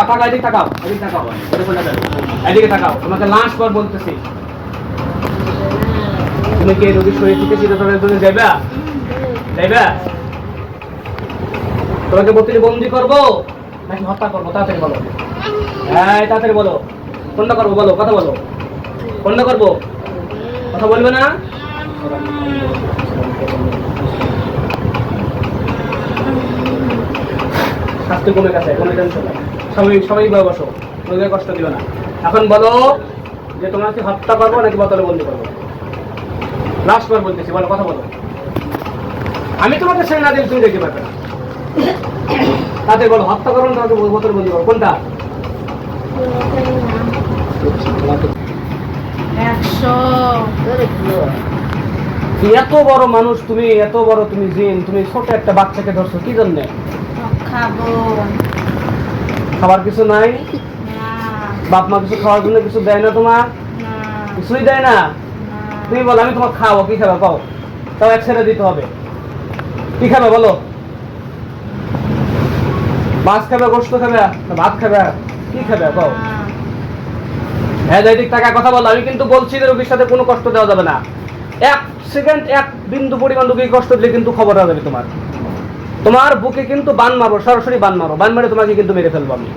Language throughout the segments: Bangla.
তাকাও, এদিকে তাকাও, এদিকে তাকাও, এদিকে তাকাও। তোমাকে লাস্ট বার বলতেছি, তুমি কি এই রোগীর শরীর থেকে চিরতরের জন্য যাইবা? যাইবা? তোমাকে বোতলে বন্দি করবো নাকি হত্যা করবো? তাড়াতাড়ি বলো। হ্যাঁ, তাড়াতাড়ি বলো। কোনটা করবো? বলো, কথা বলো। কোনটা করবো? কথা বলবে না? স্বাস্থ্য কমে গেছে, কোনো টেনশন নাই। সবাই বসো, রোগীর কষ্ট দিও না। এখন বলো যে তোমাকে হত্যা করবো নাকি বোতলে বন্দি করবো? লাস্ট বার বলতেছি, বলো, কথা বলো। আমি তোমাকে ছেড়ে না দিলে তুমি দেখতে পারবে না। তাদের বলো, হত্যা করবো না তোমাকে বোতলে বন্দি করবো, কোনটা? 100। এত বড় মানুষ তুমি, এত বড় তুমি জিন, তুমি ছোট একটা বাচ্চাকে ধরছো কি জন্য? খাবো। খাবার কিছু নাই? না। বাপ মা কিছু খাওয়ার জন্য কিছু দেয় না তোমার? না। কিছুই দেয় না। তুমি বলো আমি তোমাকে খাবো, কি খাবে পাও? তাও এক ছেড়ে দিতে হবে। কি খাবে বলো? মাছ খাবে, গোস্ত খাবে, ভাত খাবে, কি খাবে পাও? হ্যাঁ, এদিক টাকা কথা বলো। আমি কিন্তু বলছি যে রোগীর সাথে কোনো কষ্ট দেওয়া যাবে না। এক সেকেন্ড, এক বিন্দু পরিমাণ রোগীকে কষ্ট দিলে কিন্তু খবর হয়ে যাবে তোমার। তোমার বুকে কিন্তু বান মারবো, সরাসরি বান মারো, বান মারে তোমাকে কিন্তু মেরে ফেলবো আমি।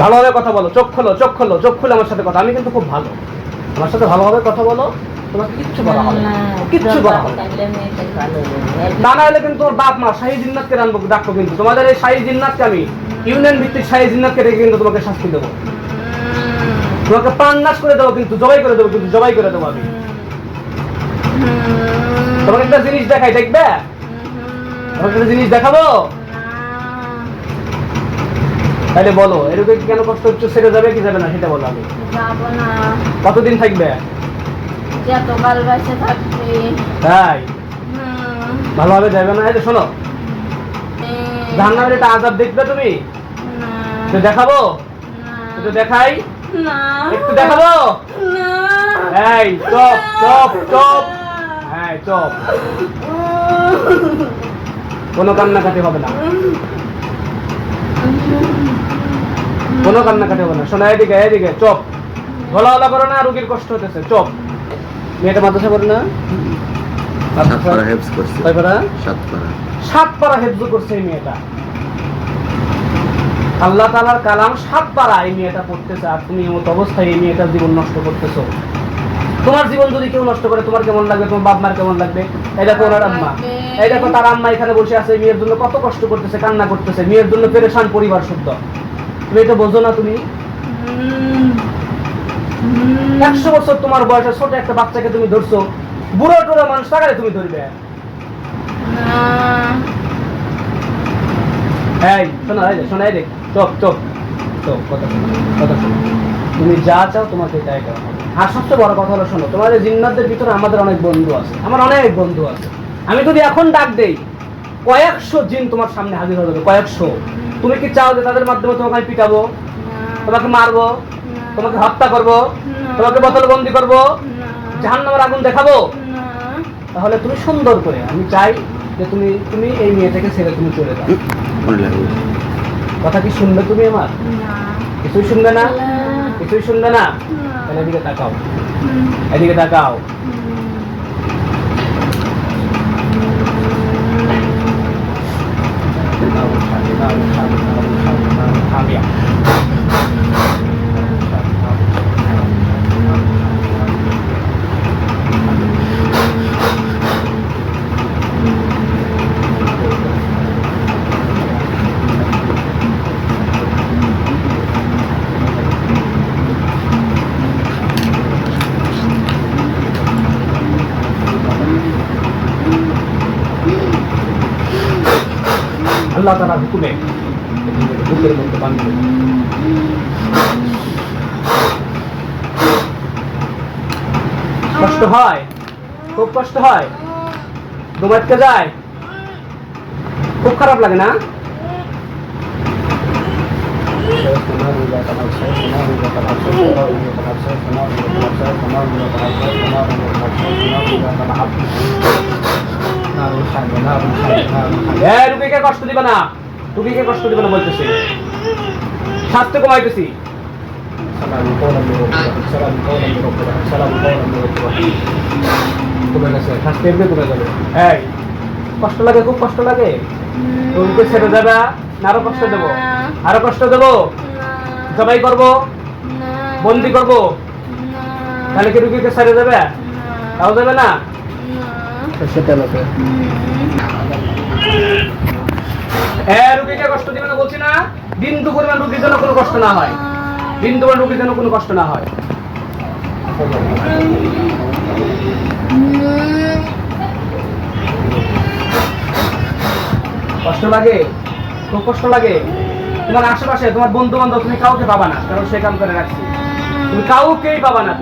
ভালোভাবে কথা বলো, চোখ খোলো, চোখ খোলো, চোখ খুলে আমার সাথে কথা। আমি কিন্তু খুব ভালো, আমার সাথে ভালোভাবে কথা বলো। তোমাকে কিচ্ছু বলা হবে না, কিচ্ছু বলা হবে না। তা না হলে কিন্তু ওর বাপ মা শাহী জিন্নাতকে ডাকবো কিন্তু। তোমাদের এই শাহী জিন্নাতকে আমি, ইউনিয়ন ভিত্তিক শাহী জিন্নাতকে ডেকে কিন্তু তোমাকে শাস্তি দেবো। তোমাকে প্রাণ নাশ করে দেবো কিন্তু, জবাই করে দেবো কিন্তু, জবাই করে দেবো আমি। তোমাকে একটা জিনিস দেখাই, দেখবে? তোমাকে একটা জিনিস দেখাবো। তাহলে বলো, এরকম কেন কষ্ট হচ্ছে? সেরে যাবে কি যাবে না সেটা বলো আগে। যাবো না। কতদিন থাকবে? যতকাল বেঁচে থাকবি। তাই ভালোভাবে যাবে না? এই যে শোনো, জাহান্নামের একটা আযাব দেখবে তুমি? একটু দেখাবো? একটু দেখাই? একটু দেখাবো? এই চপ চপ চপ, হ্যাঁ চপ। কোনো কান্নাকাটি হবে না, কোনো কান্নাকাটি হবে না। শোনা, এদিকে এদিকে, চপ। গলা গলা করো না, রোগীর কষ্ট হতেছে, চপ। মেয়েটা মাদ্রাসা পড়ে না? 7 পারা হেফজ করছে। কয় পারা? 7 পারা। 7 পারা হেফজ করছে এই মেয়েটা। আল্লাহ তাআলার কালাম 7 পারা এই মেয়েটা পড়তেছে, আর তুমি এমন অবস্থায় এই মেয়েটার জীবন নষ্ট করতেছো। তোমার জীবন যদি কেউ নষ্ট করে তোমার কেমন লাগবে? তোমার বাপ মার কেমন লাগবে? এই দেখো ওনার আম্মা, এই দেখো তার আম্মা এখানে বসে আছে, মেয়ের জন্য কত কষ্ট করতেছে, কান্না করতেছে, মেয়ের জন্য পেরেশান পরিবার শুদ্ধ। তুমি এটা বোঝো না? তুমি 100 বছর তোমার বয়সে ছোট একটা বাচ্চাকে তুমি ধরছো, বুড়ো টুড়ো মানুষ টাকারে তুমি ধরবে? এই শোনো, এই শোনো, এই দেখ, চপ চপ চপ, কথা শোনো, কথা শোনো। তুমি যা চাও তোমাকে তাই করা হবে। আর সবচেয়ে বড় কথা হলো, শোনো, তোমাদের জিন্নাতদের ভিতরে আমাদের অনেক বন্ধু আছে, আমার অনেক বন্ধু আছে। আমি যদি এখন ডাক দেই, কয়েকশো জিন তোমার সামনে হাজির হয়ে যাবে, কয়েকশো। তুমি কি চাও যে তাদের মাধ্যমে তোমাকে আমি পিটাবো, তোমাকে মারবো, তোমাকে হত্যা করবো, তোমাকে বোতলে বন্দি করবো, জাহান্নামের আগুন দেখাবো? তাহলে তুমি সুন্দর করে, আমি চাই যে তুমি তুমি এই মেয়েটাকে ছেড়ে তুমি চলে যাও। কথা কি শুনবে তুমি আমার? কিছুই শুনবে না, কিছুই শুনবে না। তাহলে এদিকে তাকাও, এদিকে তাকাও। আল্লাহ তাআলার হুকুমে বুকের মধ্যে বাঁধবে। কষ্ট হয়, খুব কষ্ট হয়, দম আটকে যায়, খুব খারাপ লাগে না? রুগীকে কষ্ট দিবে না, রুগীকে কষ্ট দিবে না বলতেছি, স্বাস্থ্য কমাইতেছি। কমে গেছে, স্বাস্থ্য এমনি কমে যাবে। এই কষ্ট লাগে, খুব কষ্ট লাগে, রুগীকে ছেড়ে যাবে না আরো কষ্ট দেবো? আরো কষ্ট দেবো? জবাই করবো, বন্দি করবো, তাহলে কি রুগীকে ছেড়ে যাবে? তাও যাবে না। সেটা লোকে রুগীকে কষ্ট দিবে না বলছি না, বিন্দু পরিমাণ রুগীর জন্য কোনো কষ্ট না হয়, বিন্দু পরিমাণ রুগীর জন্য কোনো কষ্ট না হয়। কষ্ট লাগে, খুব কষ্ট লাগে। তোমার আশেপাশে তোমার বন্ধু বান্ধব তুমি কাউকে পাবা না, কারণ সে কাম করে রাখছি। তুমি কাউকেই পাবা না,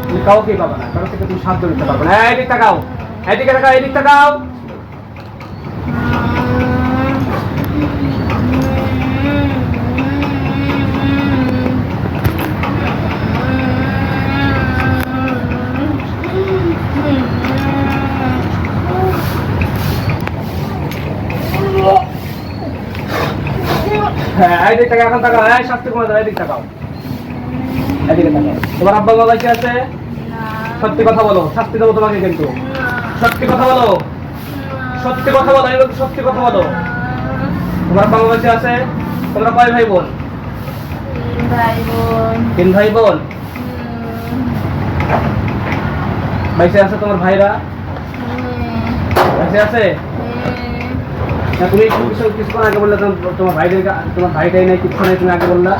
তুমি কাউকেই পাবা না, কারণ থেকে তুমি সাহায্য নিতে পারবে না। এদিক তাকাও, এদিকে তাকাও, এদিক তাকাও। হ্যাঁ, এদিক তাকাও, এখন তাকাও। শাস্তি কমে যাবে, এদিক তাকাও, এদিকে তাকাও। তোমার আব্বা বাবা কি আছে? সত্যি কথা বলো, শাস্তি দেবো তোমাকে কিন্তু। সত্যি কথা বলো, সত্যি কথা বলো, আমি বলছি সত্যি কথা বলো। তোমার আব্বা বাবা কি আছে? তোমরা কয় ভাই বোন? 3 ভাই বোন। বাইসে আছে তোমার ভাইরা? বাইসে আছে না? তুমি কিছুক্ষণ আগে বললে তোমার ভাইটাই নাই, কিছু নাই, তুমি আগে বললা।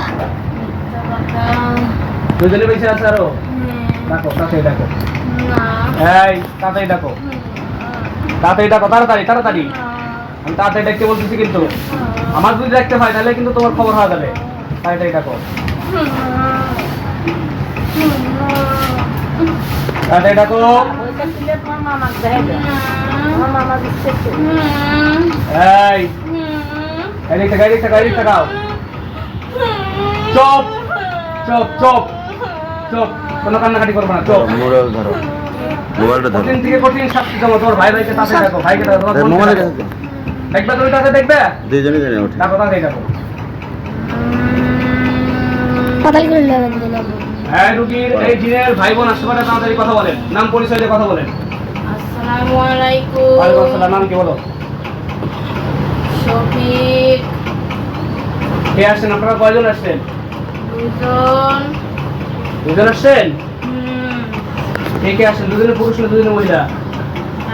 দুজনে বেঁচে আছে আরো? দেখো, তাতেই দেখো, এই তাতেই দেখো, তাতেই দেখো, তাড়াতাড়ি তাড়াতাড়ি। আমি তাড়াতাড়ি দেখতে বলতেছি, কিন্তু আমার যদি দেখতে হয় তাহলে কিন্তু তোমার খবর হয়ে যাবে। তাড়াতাড়ি দেখো, তাড়াতাড়ি দেখো। এই এদিক থেকে, এদিক থেকে, এদিক তাকাও। চুপ চুপ চুপ চুপ, কোনো কান্নাকাটি করবো না, চুপ। মোবাইল ধরো, মোবাইলটা ধরো। কঠিন থেকে কঠিন শাস্তি দেবো। তোর ভাই ভাইকে তাতে দেখো, ভাইকে দেখো, তোমার বোনকে মোবাইলে দেখো। দেখো, দেখবে তুমি, তাতে দেখবে, দুইজনই জানে ওঠে। দেখো, তাতেই দেখো। হ্যাঁ, রুগীর এই জিনের ভাই বোন আসতে পারে, তাড়াতাড়ি কথা বলেন, নাম পরিচয় দিয়ে কথা বলেন। আসসালামু আলাইকুম। ওয়ালাইকুম আসসালাম। নাম কি বলো? শফিক। কে আসছেন? আপনারা কয়জন আসছেন? 2 দুজন আসছেন? জন। কে কে আসছেন? দুজনে পুরুষ না দুজনে মহিলা?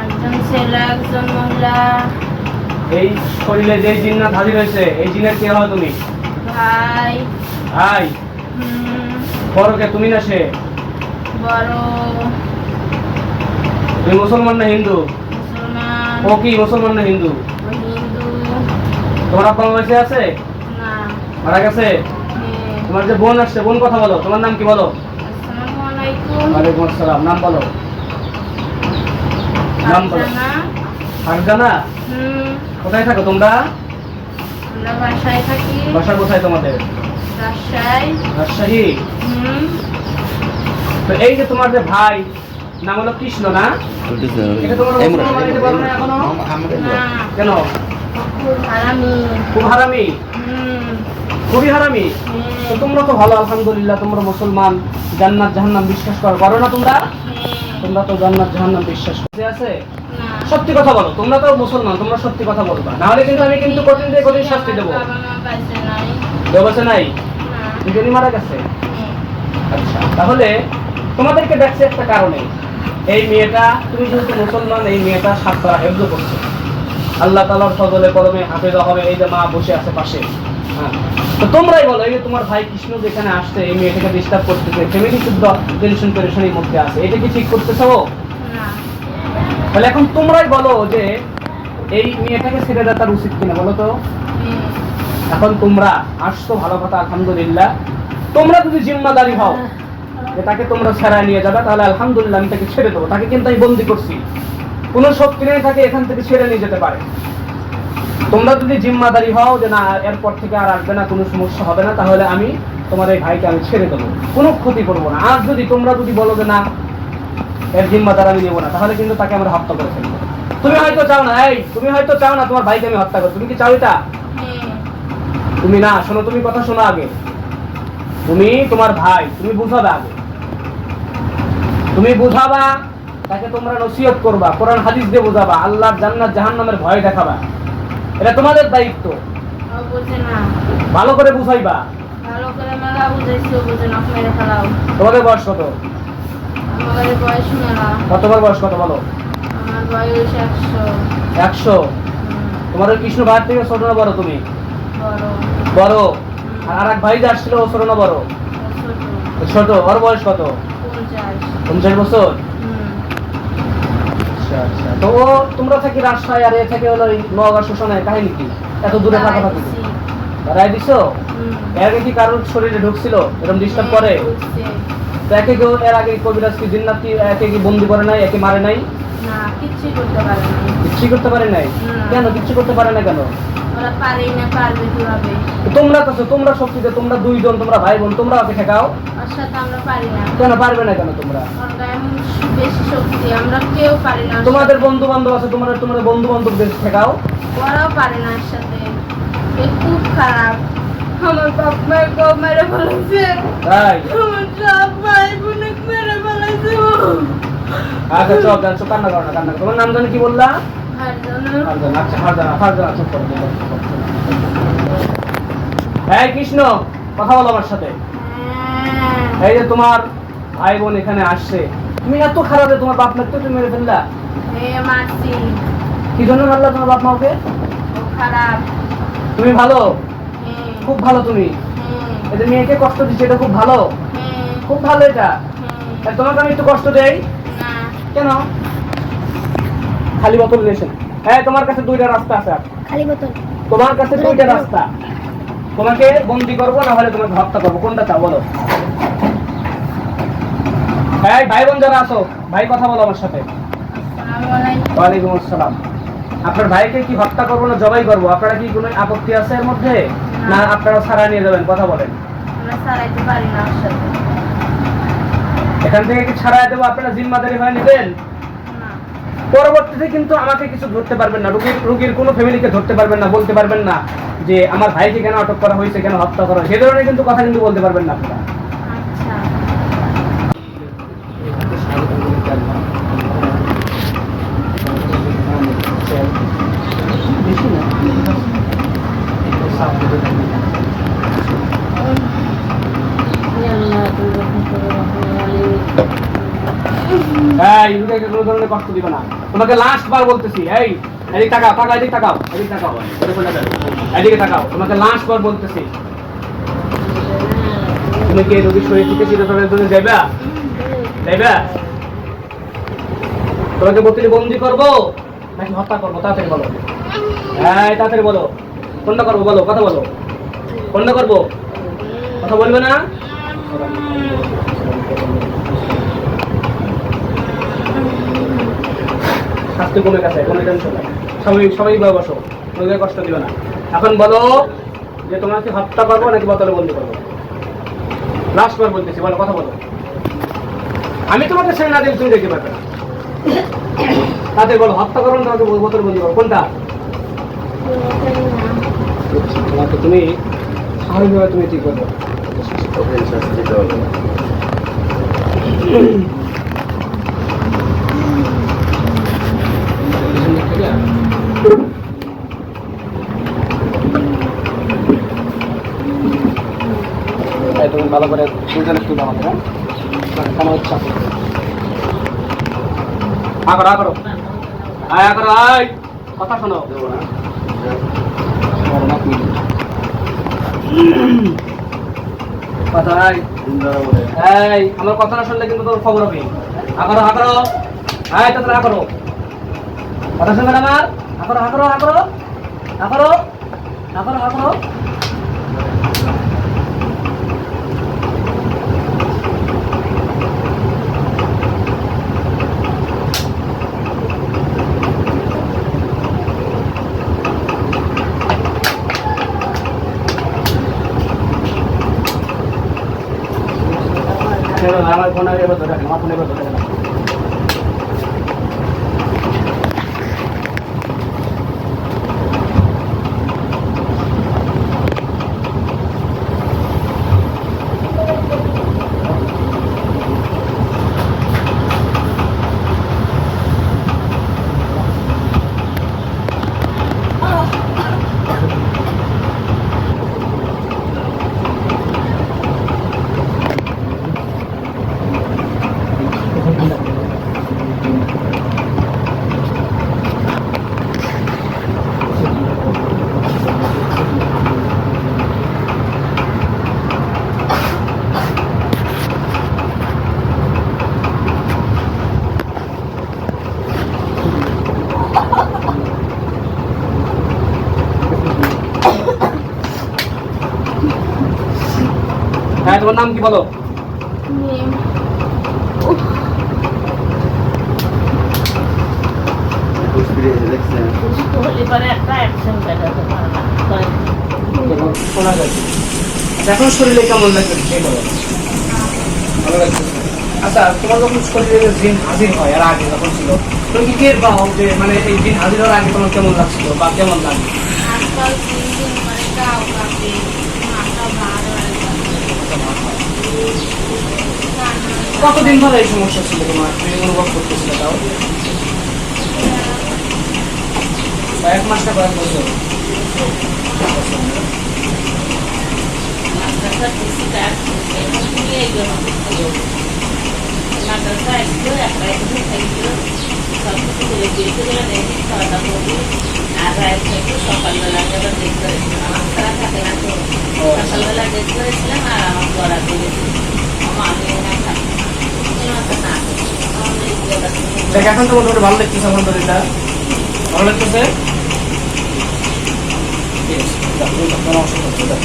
একজন ছেলে, একজন মহিলা। এই শরীরে যে জিন্নাত হাজির হয়েছে, এই জিনের কে হয় তুমি? ভাই। ভাই। বড় কে, তুমি না সে? বড়। তুমি মুসলমান না হিন্দু? মুসলমান। ও কি মুসলমান না হিন্দু? হিন্দু। তোমার আব্বা মা বেঁচে আছে? না। মারা গেছে? তোমার যে বোন আসছে, বোন কথা বলো, তোমার নাম কি বলো? আসসালামু আলাইকুম। ওয়ালাইকুম আসসালাম। নাম বলো, নাম বলো। ফারজানা। ফারজানা। কোথায় থাকো তোমরা? আমরা বাসায় থাকি। বাসা কোথায় তোমাদের? রাজশাহী। রাজশাহী। তো এই যে তোমার যে ভাই, নাম হলো কৃষ্ণ না? এটা তোমার মুসলমান বানাইতে পারো না এখনো? না। কেন? খুব হারামি। খুব হারামি? খুবই হারামি? তো তোমরা তো ভালো, আলহামদুলিল্লাহ, তোমরা মুসলমান, জান্নাত জাহান্নাম বিশ্বাস করো না তোমরা? তোমরা তো জান্নাত জাহান্নাম বিশ্বাস করতে আছে। সত্যি কথা বলো, তোমরা তো মুসলমান, তোমরা সত্যি কথা বলবা, না হলে কিন্তু আমি কিন্তু কঠিন থেকে কঠিন শাস্তি দেবো। কেউ বেঁচে নাই? দুজনই মারা গেছে? আচ্ছা, তাহলে তোমাদেরকে দেখছে একটা কারণে। এই মেয়েটা, তুমি যেহেতু মুসলমান, এই মেয়েটা 7 পারা হেফজ করছে, আল্লাহ তাআলার ফজলে করমে হাফেজা হবে। এই যে মা বসে আছে পাশে, হ্যাঁ। তো তোমরাই বলো, এই যে তোমার ভাই কৃষ্ণ যেখানে আসছে, এই মেয়েটাকে ডিস্টার্ব করতেছে, ফ্যামিলি শুদ্ধ টেনশন পেরেশানির মধ্যে আছে, এটা কি ঠিক করতেছো? তাহলে এখন তোমরাই বলো যে এই মেয়েটাকে ছেড়ে দেওয়া তার উচিত কিনা, বলো তো। এখন তোমরা আসছো, ভালো কথা, আলহামদুলিল্লাহ। তোমরা যদি জিম্মাদারি হও যে তাকে তোমরা ছেড়ায় নিয়ে যাবে, তাহলে আলহামদুলিল্লাহ আমি তাকে ছেড়ে দেবো। তাকে কিন্তু আমি বন্দি করছি, কোনো শক্তি নেই তাকে এখান থেকে ছেড়ে নিয়ে যেতে পারে। তোমরা যদি জিম্মাদারি হও যে না, এরপর থেকে আর আসবে না, কোনো সমস্যা হবে না, তাহলে আমি তোমার এই ভাইকে আমি ছেড়ে দেবো, কোনো ক্ষতি করবো না। আর যদি তোমরা যদি বলো যে না, এর জিম্মাদার আমি নেবো না, তাহলে কিন্তু তাকে আমরা হত্যা করে ফেলবো। তুমি হয়তো চাও না, তুমি হয়তো চাও না তোমার ভাইকে আমি হত্যা করি। তুমি কি চাও এটা? হ্যাঁ। তুমি না, শোনো, তুমি কথা শোনো আগে। তুমি তোমার ভাই তুমি বুঝাবে আগে, তুমি বুঝাবা তাকে, তোমরা নসিহত করবা, কোরআন হাদিস দিয়ে বুঝাবা, আল্লাহর জান্নাত জাহান্নামের ভয় দেখাবা। এটা তোমাদের দায়িত্ব। ও বোঝে না। ভালো করে বুঝাইবা। ভালো করে মেলা বুঝাইছি, ও বোঝে না, মেরে ফেলাও। তোমাদের বয়স কত? আমার বয়স মেলা। তোমার বয়স কত বলো? আমার বয়স 100। 100? তোমার ওই কৃষ্ণ ভাইয়ের থেকে ছোট না বড় তুমি? বড়। বড়। আর এক ভাই যে আসছিল ও ছোট না বড়? ছোট। ছোট। ওর বয়স কত? 50। 50 বছর? আচ্ছা। তো ও তোমরা থাকি রাজশাহী আর এ থেকে হলো নওগাঁ শ্মশানে, কাহিনী কি? এত দূরে থাকা থাকি রায় দিছো? এর আগে কি কারোর শরীরে ঢুকছিল এরকম ডিস্টার্ব করে? তো একে কেউ এর আগে কবিরাজ কি জিন্নাত কি একে কি বন্দি করে নাই, একে মারে নাই? না, কিচ্ছু করতে পারে না। কিচ্ছু করতে পারে নাই? কেন কিচ্ছু করতে পারে না কেন? ওরা পারেই না, পারবে কিভাবে? তোমরা শক্তিতে, তোমরা দুইজন, তোমরা ভাই বোন, তোমরা ওকে ঠেকাও। ওর সাথে আমরা পারি না। কেন পারবে না কেন তোমরা? ওর গায়ে এমন বেশি শক্তি, আমরা কেউ পারি না। তোমাদের বন্ধু বান্ধব আছে, তোমাদের বন্ধু বান্ধবদের ঠেকাও। ওরাও পারে না এর সাথে। এ খুব খারাপ। আমার বাপ মাকে মেরে ফেলেছে। তাই? আমার সব ভাই বোনকে মেরে ফেলেছে। আচ্ছা চল কান্না করো না, কান্না করো। তোমার নাম জানি কি বললা? ফারজানা। আচ্ছা ফারজানা চুপ করো। এই কৃষ্ণ, কথা বলো আমার সাথে। এই যে তোমার ভাই বোন এখানে আসছে, তুমি এত খারাপ যে তোমার বাপ মাকে তুমি মেরে ফেললা? মারছি। কি জন্য মারলা তোমার বাপ মাকে? ও খারাপ। তুমি ভালো, খুব ভালো। তুমি এই যে মেয়েকে কষ্ট দিচ্ছে, এটা খুব ভালো, খুব ভালো। এটা তোমাকে আমি একটু কষ্ট দেই না। কেন? খালি বোতল নিয়েছেন। হ্যাঁ, তোমার কাছে দুইটা রাস্তা আছে। খালি বোতল। তোমার কাছে দুইটা রাস্তা। তোমাকে বন্দি করবো, না হলে তোমাকে হত্যা করবো, কোনটা চাও বলো? হ্যাঁ, ভাই বোন যারা আছো, ভাই কথা বলো আমার সাথে। ওয়ালাইকুম আসসালাম। আপনার ভাইকে কি হত্যা করবো না জবাই করবো? আপনারা কি কোনো আপত্তি আছে এর মধ্যে, না আপনারা ছাড়া নিয়ে যাবেন? কথা বলেন। আমরা ছাড়াইতে পারি না ওর সাথে। এখান থেকে কি ছাড়াই দেবো? আপনারা জিম্মাদারি হয়ে নেবেন। পরবর্তীতে কিন্তু আমাকে কিছু ধরতে পারবেন না, রোগীর কোনো ফ্যামিলিকে ধরতে পারবেন না, বলতে পারবেন না যে আমার ভাইকে কেন আটক করা হয়েছে, কেন হত্যা করা হয়েছে, সে ধরনের কিন্তু কথা কিন্তু বলতে পারবেন না আপনারা। এই রোগীকে কোনো ধরনের কষ্ট দিবে না। তোমাকে লাস্ট বার বলতেছি, এদিকে তাকাও, এদিকে তাকাও, এদিকে তাকাও। তোমাকে লাস্ট বার বলতেছি, তুমি কি রোগীর শরীর থেকে চিরতরের জন্য যাইবা? তোমাকে বোতলে বন্দি করবো নাকি হত্যা করবো? তাড়াতাড়ি বলো। তাড়াতাড়ি বলো, কোনটা করবো? বলো, কথা বলো, কোনটা করবো? কথা বলবে না? শাস্তি কমে গেছে, কোনো টেনশন নাই। সবাই বসো, রোগীকে কষ্ট দিবে না। এখন বলো যে তোমাকে হত্যা করবো নাকি বোতলে বন্দি করবো? লাস্ট বার বলতেছি, বলো, কথা বলো। আমি তোমাকে ছেড়ে না দিলে তুমি দেখতে পারবে না। তাদের বলো, হত্যা করবো না তোমাকে বোতলে বন্দি করবো, কোনটা? তোমাকে তুমি স্বাভাবিকভাবে তুমি ঠিক করবো। তুমি ভালো করে দুজন একটু আমাকে কেন ইচ্ছা করো কথা শোনো। আমার কথা না শুনলে কিন্তু তোর খবর হবে। কথা শুনবেন আমার? আমার ফোনে ধরে আমার ফোনে ধরে তোমার নাম কি বলো? মিম। শোনা যাচ্ছে। আচ্ছা, এখন শরীরে কেমন লাগছে সেই বলো। ভালো লাগছে। আচ্ছা, তোমার যখন শরীরে জিন হাজির হয় আর আগে যখন ছিল, তুমি কি টের পাও যে মানে এই জিন হাজির হওয়ার আগে তোমার কেমন লাগছিল বা কেমন লাগে? আজকাল দিন মানে গাও কাঁপে, মাথা ভার হয়। কতদিন ধরে এই সমস্যা ছিল তোমার? তুমি অনুভব করতেছিলে তাও? বা 1 মাস না কয়েক বছর? সকালবেলা ডেট করেছিলাম আর আমার গলা দিয়েছি দেখ, এখন তো মোটামুটি ভালো লাগতেছে, আলহামদুলিল্লাহ। ভালো লাগতেছে? ঠিক আছে, যাও, তুমি যাও, তোমার অসুবিধা হচ্ছে, যাও।